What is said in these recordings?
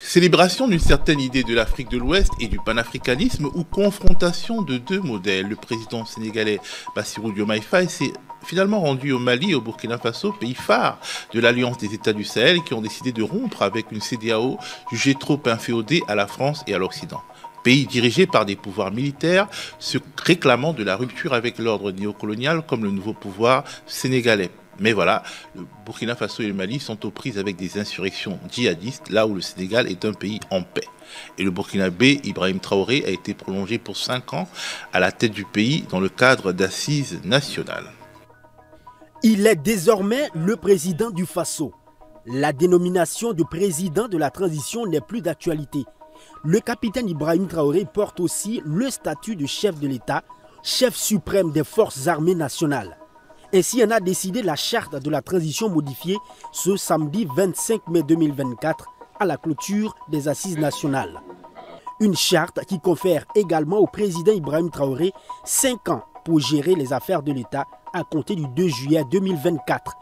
Célébration d'une certaine idée de l'Afrique de l'Ouest et du panafricanisme ou confrontation de deux modèles. Le président sénégalais Bassirou Diomaye Faye s'est finalement rendu au Mali et au Burkina Faso, pays phares de l'Alliance des États du Sahel, qui ont décidé de rompre avec une CEDEAO jugée trop inféodée à la France et à l'Occident. Pays dirigé par des pouvoirs militaires se réclamant de la rupture avec l'ordre néocolonial comme le nouveau pouvoir sénégalais. Mais voilà, le Burkina Faso et le Mali sont aux prises avec des insurrections djihadistes, là où le Sénégal est un pays en paix. Et le Burkinabé, Ibrahim Traoré, a été prolongé pour 5 ans à la tête du pays dans le cadre d'assises nationales. Il est désormais le président du Faso. La dénomination de président de la transition n'est plus d'actualité. Le capitaine Ibrahim Traoré porte aussi le statut de chef de l'État, chef suprême des forces armées nationales. Ainsi en a décidé la charte de la transition modifiée ce samedi 25 mai 2024 à la clôture des assises nationales. Une charte qui confère également au président Ibrahim Traoré 5 ans pour gérer les affaires de l'État à compter du 2 juillet 2024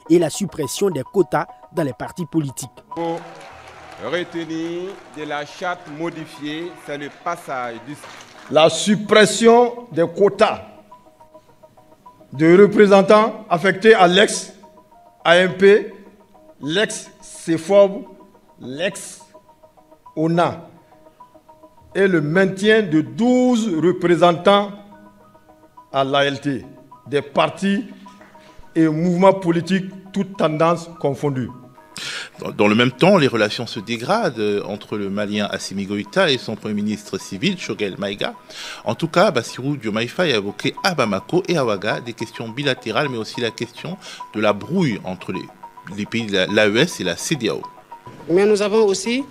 et la suppression des quotas dans les partis politiques. Pour retenir de la charte modifiée, c'est le passage du... La suppression des quotas de représentants affectés à l'ex-AMP, l'ex-CEFOB, l'ex-ONA et le maintien de 12 représentants à l'ALT, des partis et mouvements politiques, toutes tendances confondues. Dans le même temps, les relations se dégradent entre le Malien Assimi Goïta et son Premier ministre civil, Choguel Maïga. En tout cas, Bassirou Diomaye Faye a évoqué à Bamako et à Ouaga des questions bilatérales, mais aussi la question de la brouille entre les pays de l'AES et la CEDEAO. Mais nous avons aussi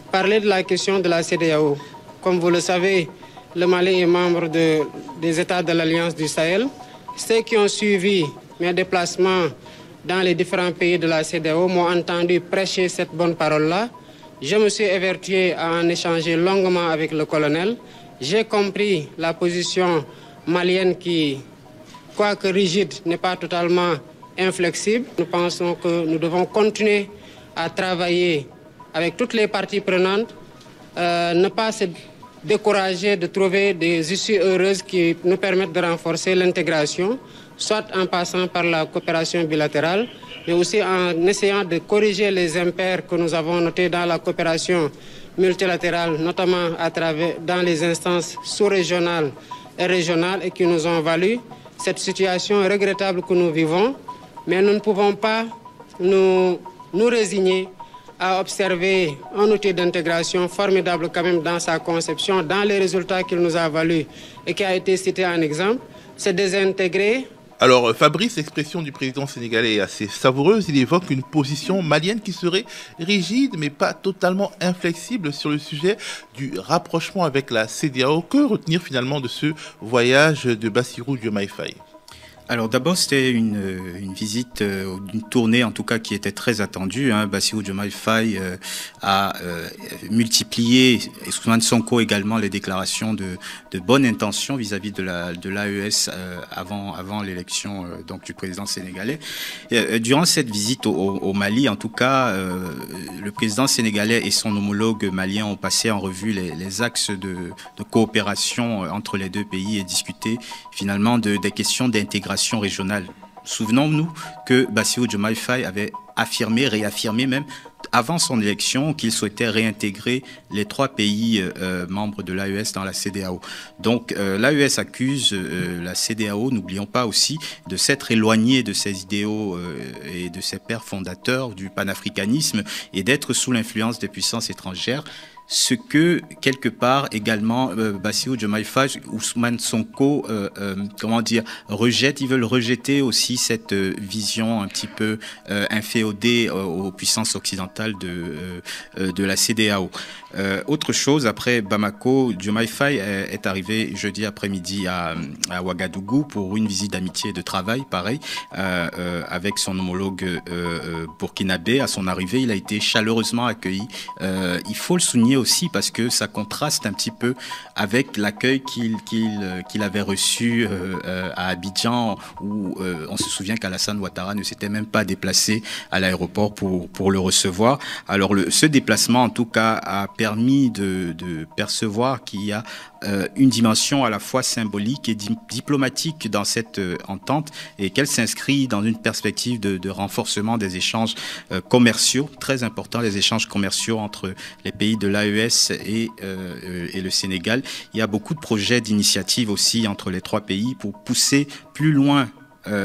parlé de la question de la CEDEAO. Comme vous le savez, le Mali est membre des États de l'Alliance du Sahel. Ceux qui ont suivi mes déplacements dans les différents pays de la CEDEAO m'ont entendu prêcher cette bonne parole-là. Je me suis évertué à en échanger longuement avec le colonel. J'ai compris la position malienne qui, quoique rigide, n'est pas totalement inflexible. Nous pensons que nous devons continuer à travailler avec toutes les parties prenantes, ne pas se décourager de trouver des issues heureuses qui nous permettent de renforcer l'intégration, soit en passant par la coopération bilatérale, mais aussi en essayant de corriger les impairs que nous avons notés dans la coopération multilatérale, notamment dans les instances sous-régionales et régionales, et qui nous ont valu cette situation regrettable que nous vivons. Mais nous ne pouvons pas nous résigner à observer un outil d'intégration formidable quand même dans sa conception, dans les résultats qu'il nous a valu et qui a été cité en exemple. C'est désintégrer. Alors Fabrice, l'expression du président sénégalais est assez savoureuse. Il évoque une position malienne qui serait rigide mais pas totalement inflexible sur le sujet du rapprochement avec la CEDEAO. Que retenir finalement de ce voyage de Bassirou Diomaye Faye ? Alors d'abord, c'était une visite, une tournée en tout cas qui était très attendue. Bassirou Diomaye Faye a multiplié, et Ousmane Sonko également, les déclarations de bonne intention vis-à-vis de l'AES avant l'élection donc du président sénégalais. Durant cette visite au Mali, en tout cas, le président sénégalais et son homologue malien ont passé en revue les axes de coopération entre les deux pays et discuté finalement des questions d'intégration régionale. Souvenons-nous que Bassirou Diomaye Faye avait réaffirmé même avant son élection qu'il souhaitait réintégrer les 3 pays membres de l'AES dans la CEDEAO. Donc l'AES accuse la CEDEAO, n'oublions pas aussi, de s'être éloignée de ses idéaux et de ses pères fondateurs du panafricanisme et d'être sous l'influence des puissances étrangères. Ce que, quelque part, également, Bassirou Diomaye Faye, Ousmane Sonko, ils veulent rejeter aussi cette vision un petit peu inféodée aux puissances occidentales de la CEDEAO. Autre chose, après Bamako, Diomaye Faye est arrivé jeudi après-midi à Ouagadougou pour une visite d'amitié et de travail, pareil, avec son homologue burkinabé. À son arrivée, il a été chaleureusement accueilli. Il faut le souligner aussi parce que ça contraste un petit peu avec l'accueil qu'il avait reçu à Abidjan, où on se souvient qu'Alassane Ouattara ne s'était même pas déplacé à l'aéroport pour le recevoir. pouvoir. Alors ce déplacement, en tout cas, a permis de percevoir qu'il y a une dimension à la fois symbolique et diplomatique dans cette entente et qu'elle s'inscrit dans une perspective de renforcement des échanges commerciaux, très important, les échanges commerciaux entre les pays de l'AES et le Sénégal. Il y a beaucoup de projets, d'initiatives aussi entre les trois pays pour pousser plus loin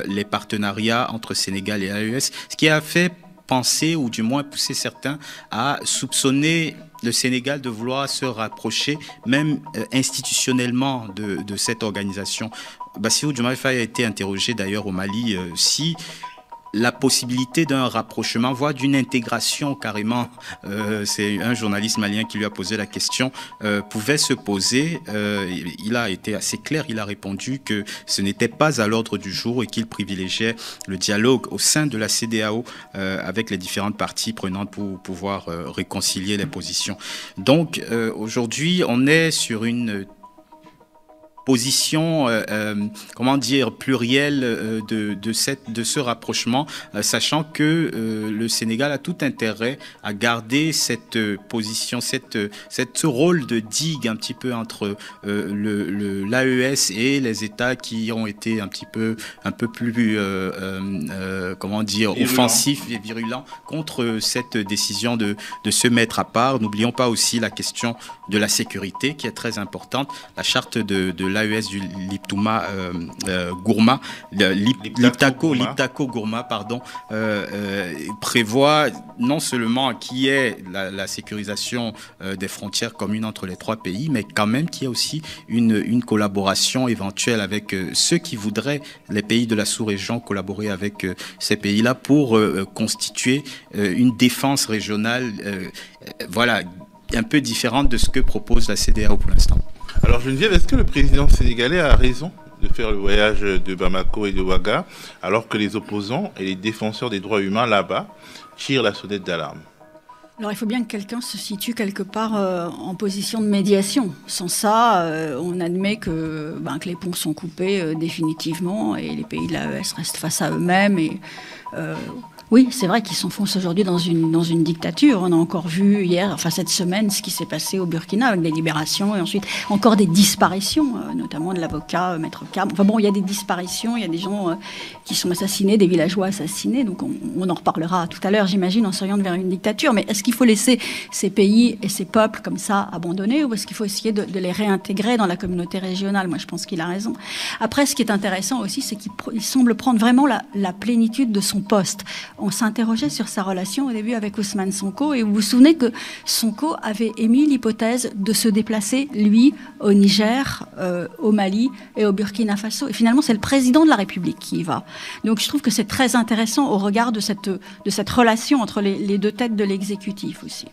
les partenariats entre Sénégal et AES, ce qui a fait penser, ou du moins pousser certains à soupçonner le Sénégal de vouloir se rapprocher, même institutionnellement, de cette organisation. Bassirou Diomaye Faye a été interrogé d'ailleurs au Mali si la possibilité d'un rapprochement, voire d'une intégration carrément, c'est un journaliste malien qui lui a posé la question, pouvait se poser. Il a été assez clair, il a répondu que ce n'était pas à l'ordre du jour et qu'il privilégiait le dialogue au sein de la CEDEAO avec les différentes parties prenantes pour pouvoir réconcilier les positions. Donc aujourd'hui, on est sur une position, comment dire, plurielle de ce rapprochement, sachant que le Sénégal a tout intérêt à garder cette position, ce rôle de digue un petit peu entre l'AES et les États qui ont été un peu plus, comment dire, offensifs et virulents contre cette décision de se mettre à part. N'oublions pas aussi la question de la sécurité qui est très importante. La charte de l'AES du Liptuma Gourma, Liptako Gourma, pardon, prévoit non seulement qu'il y ait la sécurisation des frontières communes entre les trois pays, mais quand même qu'il y ait aussi une collaboration éventuelle avec ceux qui voudraient, les pays de la sous-région, collaborer avec ces pays-là pour constituer une défense régionale, voilà, un peu différente de ce que propose la CEDEAO pour l'instant. Alors Geneviève, est-ce que le président sénégalais a raison de faire le voyage de Bamako et de Ouaga alors que les opposants et les défenseurs des droits humains là-bas tirent la sonnette d'alarme? Alors il faut bien que quelqu'un se situe quelque part en position de médiation. Sans ça, on admet que les ponts sont coupés définitivement et les pays de l'AES restent face à eux-mêmes. Et oui, c'est vrai qu'ils s'enfoncent aujourd'hui dans une dictature. On a encore vu hier, cette semaine, ce qui s'est passé au Burkina avec des libérations et ensuite encore des disparitions, notamment de l'avocat Maître Cam. Il y a des disparitions, il y a des gens qui sont assassinés, des villageois assassinés. Donc on en reparlera tout à l'heure, j'imagine, en s'orientant vers une dictature. Mais est-ce qu'il faut laisser ces pays et ces peuples comme ça abandonnés ou est-ce qu'il faut essayer de les réintégrer dans la communauté régionale? Moi, je pense qu'il a raison. Après, ce qui est intéressant aussi, c'est qu'il semble prendre vraiment la plénitude de son poste. On s'interrogeait sur sa relation au début avec Ousmane Sonko et vous vous souvenez que Sonko avait émis l'hypothèse de se déplacer, lui, au Niger, au Mali et au Burkina Faso. Et finalement, c'est le président de la République qui y va. Donc je trouve que c'est très intéressant au regard de cette relation entre les deux têtes de l'exécutif aussi.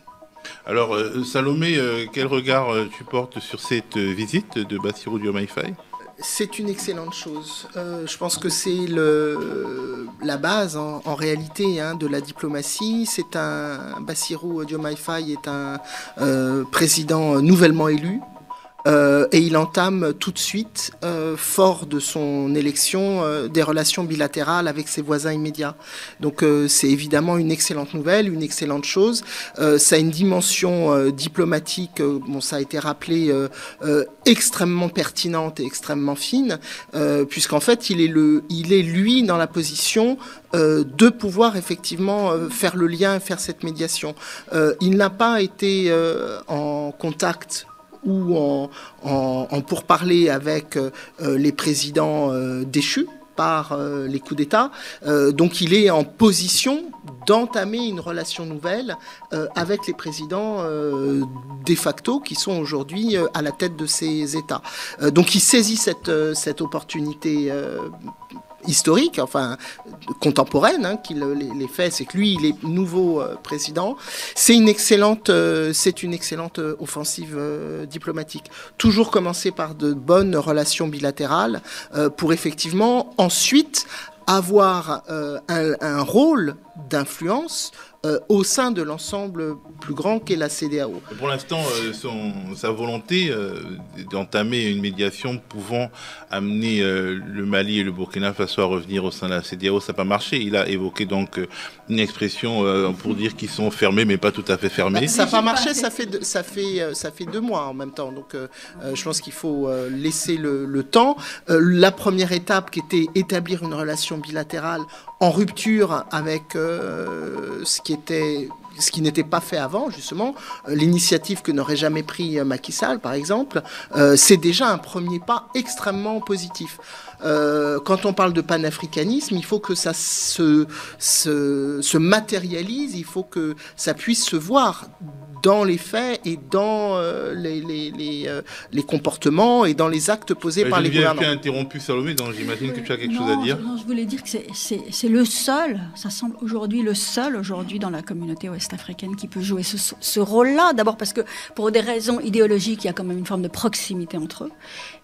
Alors Salomé, quel regard tu portes sur cette visite de Bassirou Diomaye Faye ? C'est une excellente chose. Je pense que c'est la base en réalité de la diplomatie. Bassirou Diomaye Faye est un président nouvellement élu. Et il entame tout de suite, fort de son élection, des relations bilatérales avec ses voisins immédiats. Donc c'est évidemment une excellente nouvelle, une excellente chose. Ça a une dimension diplomatique, ça a été rappelé, extrêmement pertinente et extrêmement fine, puisqu'en fait il est lui dans la position de pouvoir effectivement faire le lien, faire cette médiation. Il n'a pas été en contact ou en pourparlers avec les présidents déchus par les coups d'État. Donc il est en position d'entamer une relation nouvelle avec les présidents de facto qui sont aujourd'hui à la tête de ces États. Donc il saisit cette opportunité historique, contemporaine, qu'il les fait, c'est que lui, il est nouveau président. C'est une excellente offensive diplomatique. Toujours commencer par de bonnes relations bilatérales pour effectivement ensuite avoir un rôle d'influence au sein de l'ensemble plus grand qu'est la CEDEAO. Pour l'instant, sa volonté d'entamer une médiation pouvant amener le Mali et le Burkina Faso à revenir au sein de la CEDEAO, ça n'a pas marché. Il a évoqué donc une expression pour dire qu'ils sont fermés, mais pas tout à fait fermés. Ça n'a pas marché, ça fait 2 mois en même temps. Donc je pense qu'il faut laisser le temps. La première étape qui était établir une relation bilatérale en rupture avec ce qui n'était pas fait avant, justement, l'initiative que n'aurait jamais pris Macky Sall, par exemple, c'est déjà un premier pas extrêmement positif. Quand on parle de panafricanisme, il faut que ça se matérialise, il faut que ça puisse se voir dans les faits et dans les comportements et dans les actes posés par les gouvernants. Je interrompu Salomé, donc j'imagine que tu as quelque chose à dire. Non, je voulais dire que c'est le seul, ça semble aujourd'hui le seul dans la communauté ouest-africaine qui peut jouer ce rôle-là. D'abord parce que pour des raisons idéologiques, il y a quand même une forme de proximité entre eux.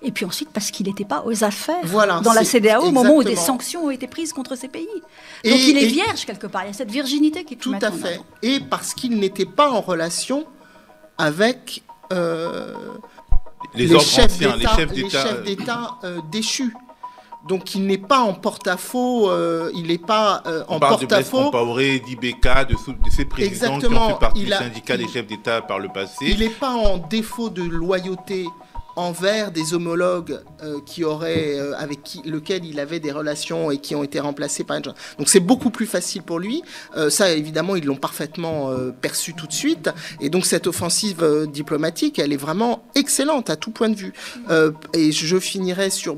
Et puis ensuite parce qu'il n'était pas aux affaires dans la CEDEAO au moment où des sanctions ont été prises contre ces pays. Donc il est vierge quelque part, il y a cette virginité qui est tout à fait. Et parce qu'il n'était pas en relation avec les chefs d'État déchus. Donc il n'est pas en porte-à-faux, il n'est pas en porte-à-faux. On parle de Compaoré, d'Ibeka, de ces présidents qui ont fait partie du syndicat des chefs d'État par le passé. Il n'est pas en défaut de loyauté envers des homologues avec lequel il avait des relations et qui ont été remplacés par une gens. Donc c'est beaucoup plus facile pour lui. Ça, évidemment, ils l'ont parfaitement perçu tout de suite. Et donc cette offensive diplomatique, elle est vraiment excellente à tout point de vue. Et je finirai sur...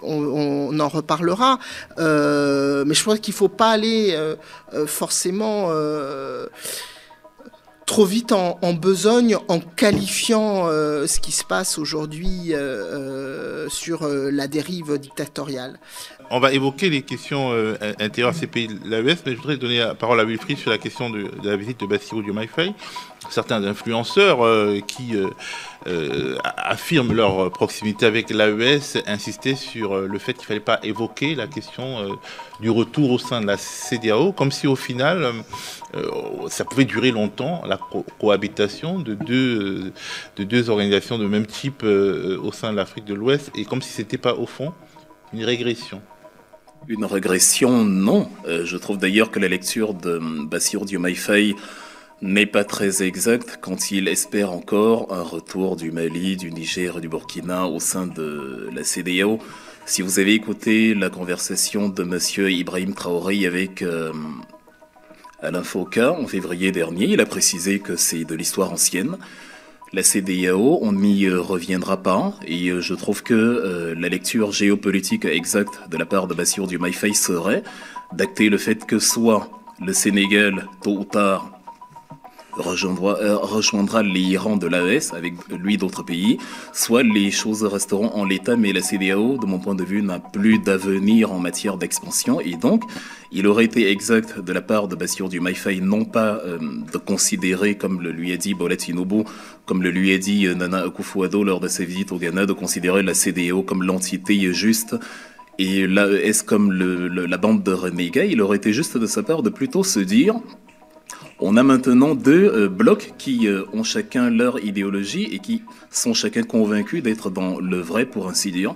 on en reparlera, mais je crois qu'il ne faut pas aller forcément... trop vite en besogne en qualifiant ce qui se passe aujourd'hui sur la dérive dictatoriale. On va évoquer les questions intérieures à ces pays de l'AES, mais je voudrais donner la parole à Wilfried sur la question de la visite de Bassirou Diomaye Faye. Certains influenceurs qui affirment leur proximité avec l'AES insistaient sur le fait qu'il ne fallait pas évoquer la question du retour au sein de la CEDEAO, comme si au final ça pouvait durer longtemps, la cohabitation de deux organisations de même type au sein de l'Afrique de l'Ouest, et comme si ce n'était pas au fond une régression. Une régression, non. Je trouve d'ailleurs que la lecture de Bassirou Diomaye Faye n'est pas très exacte quand il espère encore un retour du Mali, du Niger et du Burkina au sein de la CEDEAO. Si vous avez écouté la conversation de monsieur Ibrahim Traoré avec Alain Foka en février dernier, il a précisé que c'est de l'histoire ancienne. La CEDEAO, on n'y reviendra pas, et je trouve que la lecture géopolitique exacte de la part de Bassirou Diomaye Faye serait d'acter le fait que soit le Sénégal, tôt ou tard, rejoindra les rangs de l'AES avec lui d'autres pays, soit les choses resteront en l'état, mais la CEDEAO, de mon point de vue, n'a plus d'avenir en matière d'expansion, et donc il aurait été exact de la part de Bassirou Diomaye Faye non pas de considérer, comme le lui a dit Bola Tinubu, comme le lui a dit Nana Akufo-Addo lors de sa visite au Ghana, de considérer la CEDEAO comme l'entité juste et l'AES comme la bande de renégats. Il aurait été juste de sa part de plutôt se dire: on a maintenant deux blocs qui ont chacun leur idéologie et qui sont chacun convaincus d'être dans le vrai, pour ainsi dire.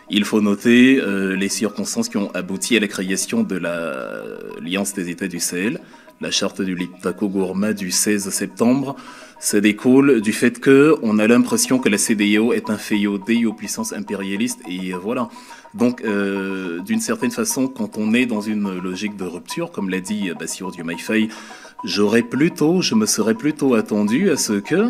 Il faut noter les circonstances qui ont abouti à la création de l'Alliance des États du Sahel, la charte du Liptako-Gourma du 16 septembre. Ça découle du fait qu'on a l'impression que la CEDEAO est inféodée aux puissances impérialistes, et voilà. Donc, d'une certaine façon, quand on est dans une logique de rupture, comme l'a dit Bassirou Diomaye Faye, je me serais plutôt attendu à ce que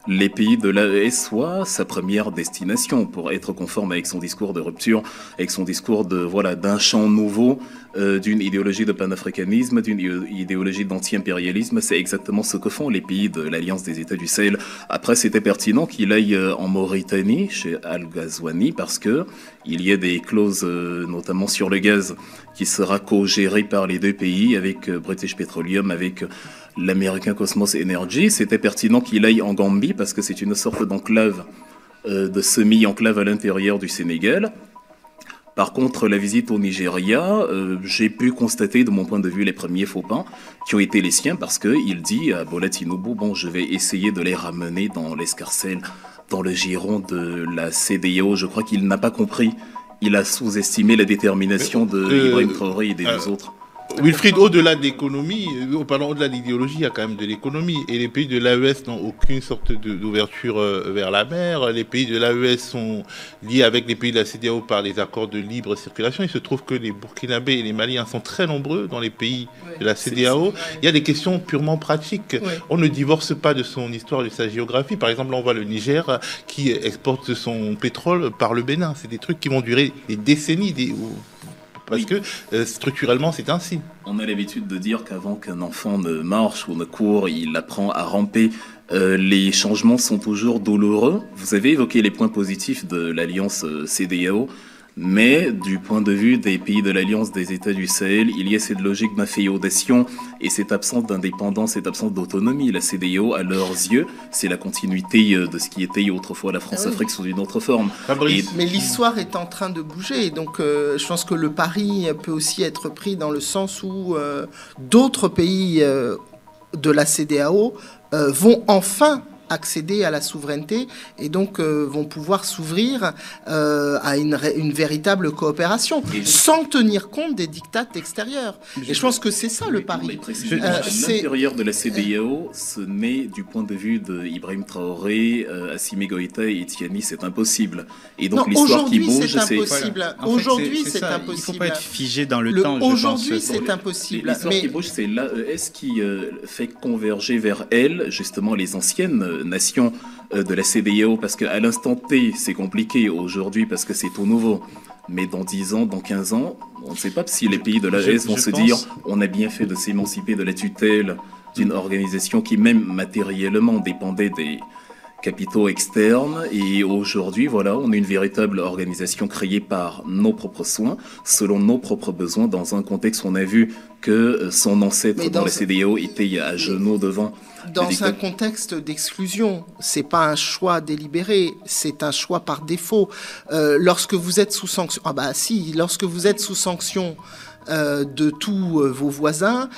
les pays de l'AES soient sa première destination pour être conforme avec son discours de rupture, avec son discours d'un champ nouveau, d'une idéologie de panafricanisme, d'une idéologie d'anti-impérialisme. C'est exactement ce que font les pays de l'Alliance des États du Sahel. Après, c'était pertinent qu'il aille en Mauritanie, chez Al-Ghazouani, parce que il y a des clauses, notamment sur le gaz, qui sera co-géré par les deux pays, avec British Petroleum, avec l'américain Cosmos Energy. C'était pertinent qu'il aille en Gambie parce que c'est une sorte d'enclave, de semi-enclave à l'intérieur du Sénégal. Par contre, la visite au Nigeria, j'ai pu constater de mon point de vue les premiers faux pas qui ont été les siens parce qu'il dit à Bola Tinubu, bon, je vais essayer de les ramener dans l'escarcelle, dans le giron de la CEDEAO. Je crois qu'il n'a pas compris. Il a sous-estimé la détermination de Ibrahim Traoré et des deux autres. Wilfried, au-delà de l'économie, au-delà de l'idéologie, il y a quand même de l'économie. Et les pays de l'AES n'ont aucune sorte d'ouverture vers la mer. Les pays de l'AES sont liés avec les pays de la CEDEAO par les accords de libre circulation. Il se trouve que les Burkinabés et les Maliens sont très nombreux dans les pays de la CEDEAO. Il y a des questions purement pratiques. On ne divorce pas de son histoire, de sa géographie. Par exemple, on voit le Niger qui exporte son pétrole par le Bénin. C'est des trucs qui vont durer des décennies, parce que structurellement c'est ainsi. On a l'habitude de dire qu'avant qu'un enfant ne marche ou ne court, il apprend à ramper. Les changements sont toujours douloureux. Vous avez évoqué les points positifs de l'alliance CEDEAO, mais du point de vue des pays de l'alliance des États du Sahel, il y a cette logique d'inféodation et cette absence d'indépendance, cette absence d'autonomie. La CEDEAO, à leurs yeux, c'est la continuité de ce qui était autrefois la France-Afrique sous une autre forme. Mais l'histoire est en train de bouger, donc je pense que le pari peut aussi être pris dans le sens où d'autres pays de la CEDEAO vont enfin accéder à la souveraineté et donc vont pouvoir s'ouvrir à une véritable coopération sans tenir compte des dictats extérieurs. Et je pense que c'est ça le pari. L'intérieur de la CEDEAO, ce n'est du point de vue d'Ibrahim Traoré, Assimi Goïta et Tiani, c'est impossible. Et donc l'histoire qui bouge, c'est impossible. Aujourd'hui, c'est impossible. Il ne faut pas être figé dans le temps. Aujourd'hui, c'est impossible. L'histoire qui bouge, c'est l'AES qui fait converger vers elle, justement, les anciennes nations de la CEDEAO, parce qu'à l'instant T, c'est compliqué aujourd'hui parce que c'est tout nouveau. Mais dans 10 ans, dans 15 ans, on ne sait pas si les pays de l'AES vont se dire on a bien fait de s'émanciper de la tutelle d'une organisation qui même matériellement dépendait des capitaux externes. Et aujourd'hui, voilà, on est une véritable organisation créée par nos propres soins, selon nos propres besoins, dans un contexte où on a vu que son ancêtre dans la CEDEAO était à genoux devant. Dans un contexte d'exclusion, c'est pas un choix délibéré, c'est un choix par défaut. Lorsque vous êtes sous sanction, lorsque vous êtes sous sanction de tous vos voisins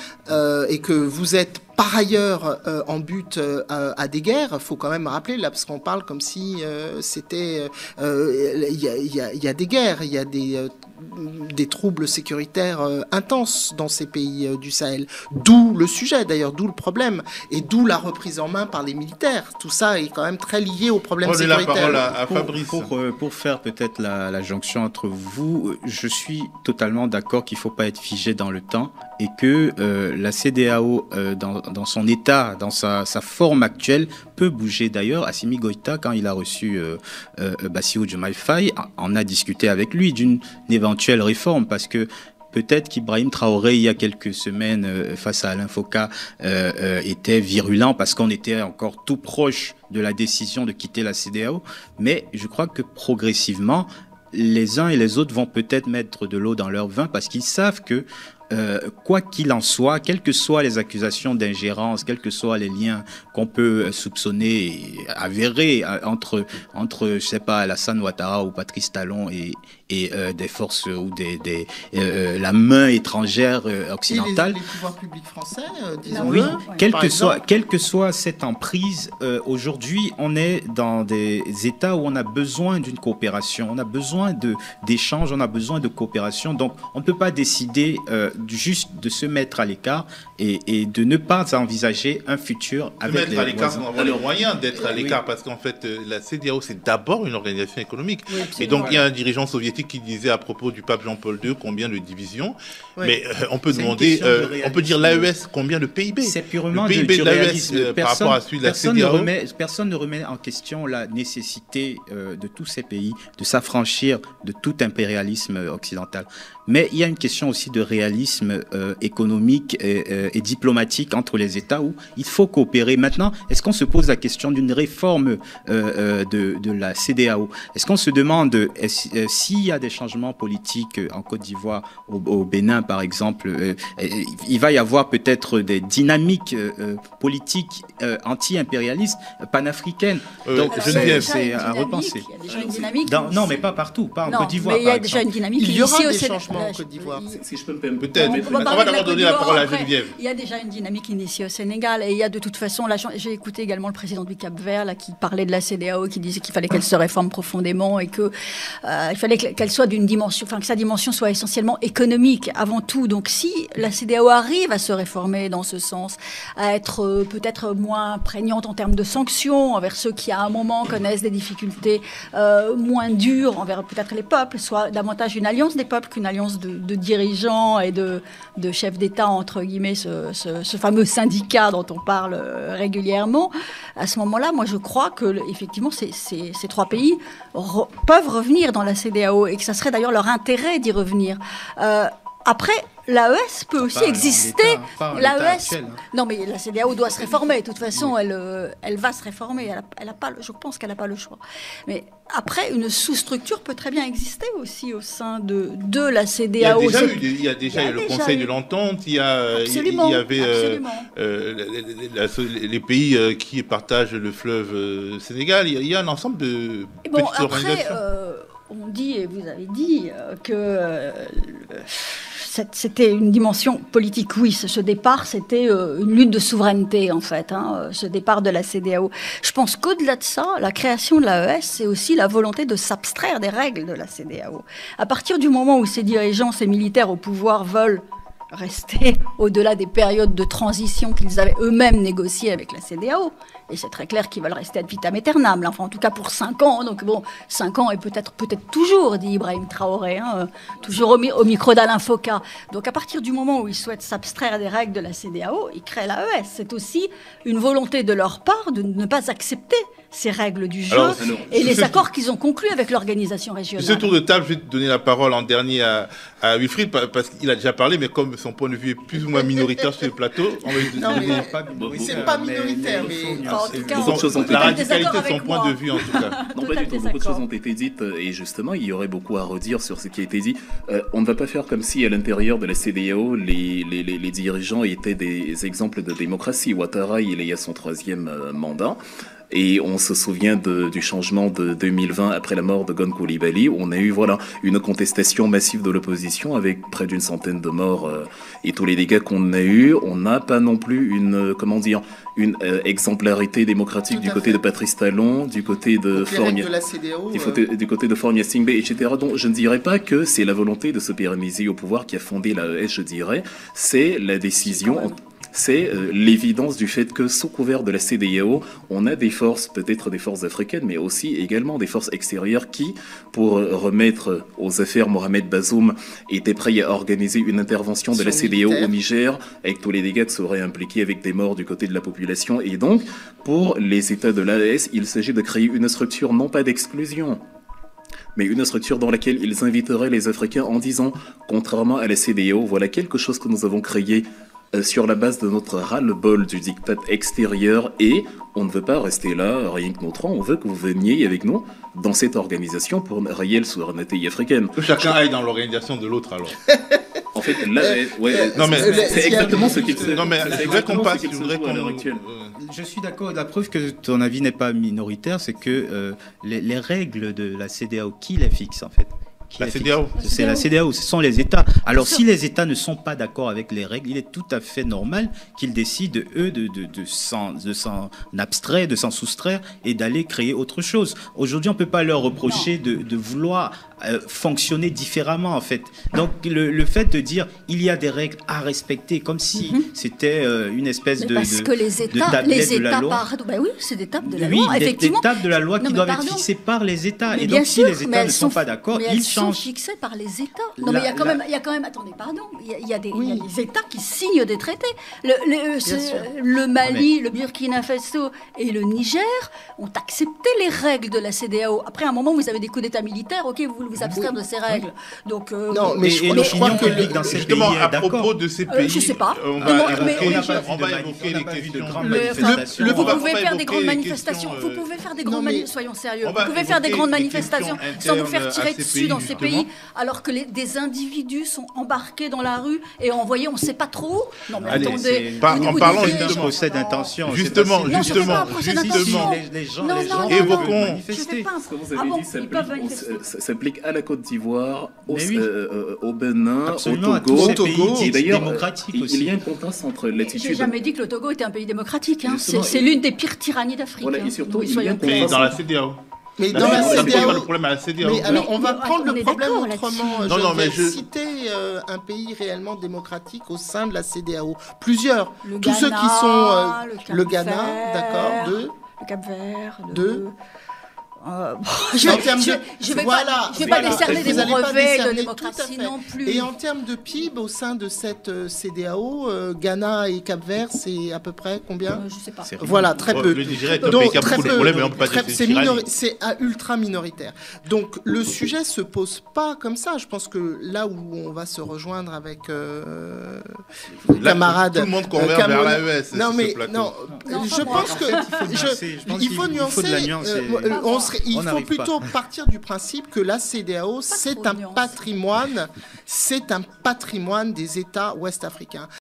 et que vous êtes par ailleurs en but à des guerres, il faut quand même rappeler là, parce qu'on parle comme si c'était, il y a des guerres, il y a des troubles sécuritaires intenses dans ces pays du Sahel. D'où le sujet d'ailleurs, d'où le problème, et d'où la reprise en main par les militaires. Tout ça est quand même très lié au problème sécuritaire. La parole à Fabrice. Pour faire peut-être la jonction entre vous, je suis totalement d'accord qu'il ne faut pas être figé dans le temps et que la CEDEAO, dans son état, dans sa forme actuelle, peut bouger. D'ailleurs, Assimi Goïta, quand il a reçu Bassirou Diomaye Faye, en a discuté avec lui d'une éventuelle réforme, parce que peut-être qu'Ibrahim Traoré, il y a quelques semaines, face à Alain Foka, était virulent parce qu'on était encore tout proche de la décision de quitter la CEDEAO. Mais je crois que progressivement, les uns et les autres vont peut-être mettre de l'eau dans leur vin parce qu'ils savent que quoi qu'il en soit, quelles que soient les accusations d'ingérence, quels que soient les liens qu'on peut soupçonner et avérer entre je sais pas, Alassane Ouattara ou Patrice Talon et des forces ou la main étrangère occidentale. Et les pouvoirs publics français, disons-le. Oui, quelle que soit cette emprise, aujourd'hui, on est dans des États où on a besoin d'une coopération, on a besoin d'échanges, on a besoin de coopération. Donc, on ne peut pas décider juste de se mettre à l'écart et de ne pas envisager un futur avec les voisins. On a le moyen d'être à l'écart parce qu'en fait, la CEDEAO, c'est d'abord une organisation économique. Oui, et donc, il y a un dirigeant soviétique qui disait à propos du pape Jean-Paul II combien de divisions. Oui. Mais on peut demander, on peut dire l'AES combien de PIB. C'est purement le PIB de l'AES par rapport à celui de la CEDEAO. Personne ne remet en question la nécessité de tous ces pays de s'affranchir de tout impérialisme occidental. Mais il y a une question aussi de réalisme économique et diplomatique entre les États où il faut coopérer. Maintenant, est-ce qu'on se pose la question d'une réforme de la CEDEAO? Est-ce qu'on se demande si s'il y a des changements politiques en Côte d'Ivoire, au Bénin par exemple, il va y avoir peut-être des dynamiques politiques anti-impérialistes panafricaines. Donc Geneviève, c'est à repenser. Il y a déjà une dynamique. Non, mais pas partout, pas en Côte d'Ivoire. Mais il y a déjà une dynamique. Il y aura des changements en Côte d'Ivoire. Si je peux me permettre. Peut-être. On va d'abord donner la parole à Geneviève. Il y a déjà une dynamique initiée au Sénégal et il y a de toute façon, là, j'ai écouté également le président du Cap-Vert là, qui parlait de la CEDEAO, qui disait qu'il fallait qu'elle se réforme profondément et que il fallait qu'elle soit d'une dimension, enfin que sa dimension soit essentiellement économique avant tout. Donc si la CEDEAO arrive à se réformer dans ce sens, à être peut-être moins prégnante en termes de sanctions envers ceux qui à un moment connaissent des difficultés moins dures envers peut-être les peuples, soit davantage une alliance des peuples qu'une alliance de dirigeants et de chefs d'État, entre guillemets, ce fameux syndicat dont on parle régulièrement. À ce moment-là, moi, je crois que effectivement, ces trois pays peuvent revenir dans la CEDEAO et que ça serait d'ailleurs leur intérêt d'y revenir. Après, l'AES peut aussi exister. L'AES, non, mais la CEDEAO doit se réformer. De toute façon, elle va se réformer. Elle a pas, je pense qu'elle n'a pas le choix. Mais après, une sous-structure peut très bien exister aussi au sein de la CEDEAO. Il y a déjà eu le Conseil de l'Entente. Il y avait les pays qui partagent le fleuve Sénégal. Il y a un ensemble de petites organisations. On dit, et vous avez dit, que c'était une dimension politique. Oui, ce départ, c'était une lutte de souveraineté, en fait, ce départ de la CEDEAO. Je pense qu'au-delà de ça, la création de l'AES, c'est aussi la volonté de s'abstraire des règles de la CEDEAO. À partir du moment où ces dirigeants, ces militaires au pouvoir veulent rester au-delà des périodes de transition qu'ils avaient eux-mêmes négociées avec la CEDEAO. Et c'est très clair qu'ils veulent rester ad vitam aeternam, enfin en tout cas pour 5 ans. Donc bon, 5 ans et peut-être toujours, dit Ibrahim Traoré, toujours au micro d'Alain Foka. Donc à partir du moment où ils souhaitent s'abstraire des règles de la CEDEAO, ils créent l'AES. C'est aussi une volonté de leur part de ne pas accepter ces règles du jeu et les accords qu'ils ont conclus avec l'organisation régionale. Ce tour de table, je vais te donner la parole en dernier à Wilfried, parce qu'il a déjà parlé, mais comme son point de vue est plus ou moins minoritaire sur le plateau, on va c'est pas minoritaire, mais en tout cas, la radicalité de son point de vue, en tout cas. Non, pas du tout. Beaucoup de choses ont été dites, et justement, il y aurait beaucoup à redire sur ce qui a été dit. On ne va pas faire comme si, à l'intérieur de la CEDEAO, les dirigeants étaient des exemples de démocratie. Ouattara, il est à son 3e mandat. Et on se souvient du changement de 2020 après la mort de Gon Coulibaly. On a eu une contestation massive de l'opposition avec près d'une centaine de morts et tous les dégâts qu'on a eu. On n'a pas non plus une exemplarité démocratique du côté de Patrice Talon, du côté de du côté de Faure Gnassingbé, etc. Donc je ne dirais pas que c'est la volonté de se pérenniser au pouvoir qui a fondé l'AES, je dirais. C'est la décision. C'est l'évidence du fait que, sous couvert de la CEDEAO, on a des forces, peut-être des forces africaines, mais aussi également des forces extérieures qui, pour remettre aux affaires Mohamed Bazoum, étaient prêts à organiser une intervention de la CEDEAO au Niger, avec tous les dégâts que ça aurait impliqué, avec des morts du côté de la population. Et donc, pour les États de l'AES, il s'agit de créer une structure non pas d'exclusion, mais une structure dans laquelle ils inviteraient les Africains en disant, contrairement à la CEDEAO, voilà quelque chose que nous avons créé sur la base de notre ras-le-bol du diktat extérieur, et on ne veut pas rester là rien que notre rang, on veut que vous veniez avec nous dans cette organisation pour une réelle souveraineté africaine. Que chacun aille dans l'organisation de l'autre alors. En fait, là, c'est exactement ce qu'il se... Non mais c'est vrai qu'on passe, Je suis d'accord, la preuve que ton avis n'est pas minoritaire, c'est que les règles de la CEDEAO, qui les fixe en fait? La CEDEAO. C'est la CEDEAO, ce sont les États. Alors si les États ne sont pas d'accord avec les règles, il est tout à fait normal qu'ils décident, eux, de s'en abstraire, de s'en soustraire et d'aller créer autre chose. Aujourd'hui, on ne peut pas leur reprocher de vouloir fonctionner différemment, en fait. Donc le fait de dire il y a des règles à respecter, comme si c'était une espèce de tablette de la loi. Ben oui, c'est des tables de la loi, effectivement. Des tables de la loi qui doivent être fixées par les États. Et donc si les États ne sont pas d'accord, ils changent. Sont fixés par les États. Non, mais il y a quand même, attendez, pardon, il y a des États qui signent des traités. Le Mali, le Burkina Faso et le Niger ont accepté les règles de la CEDEAO. Après, à un moment, vous avez des coups d'État militaires, ok, vous voulez vous abstraire de ces règles. Donc, non, mais je crois que dans ces justement, pays, à propos de ces pays, je sais pas. on va évoquer les questions de grandes manifestations. Vous pouvez faire des grandes manifestations. Vous pouvez faire des grandes manifestations. Soyons sérieux. Vous pouvez faire des grandes manifestations sans vous faire tirer dessus dans ces pays alors que des individus sont embarqués dans la rue et envoyés on ne sait pas trop où? Non mais attendez. En parlant de procès d'intention. Justement, les gens évoquons. Ce que vous avez dit s'applique à la Côte d'Ivoire, au Bénin, au Togo. Et d'ailleurs, il y a un contraste entre l'attitude. J'ai jamais dit que le Togo était un pays démocratique. Hein. C'est l'une des pires tyrannies d'Afrique. Voilà, et surtout, mais dans la CEDEAO. Mais dans la CEDEAO, pas le problème à la CEDEAO. Mais alors, on va prendre le problème autrement. Non, je vais citer un pays réellement démocratique au sein de la CEDEAO. Plusieurs. Tous ceux qui sont le Ghana, d'accord, le Cap-Vert, je vais pas décerner des brevets de démocratie non plus. Et en termes de PIB au sein de cette CEDEAO, Ghana et Cap-Vert, c'est à peu près combien? Je sais pas. Voilà, très peu. Le Nigeria est un pays qui a beaucoup de problèmes, mais on peut pas dire que c'est c'est ultra minoritaire. Donc le sujet se pose pas comme ça. Je pense que là où on va se rejoindre avec camarades, tout le monde converge vers l'AES. Non mais non, je pense que il faut nuancer. Il faut plutôt partir du principe que la CEDEAO, c'est un patrimoine des États ouest-africains.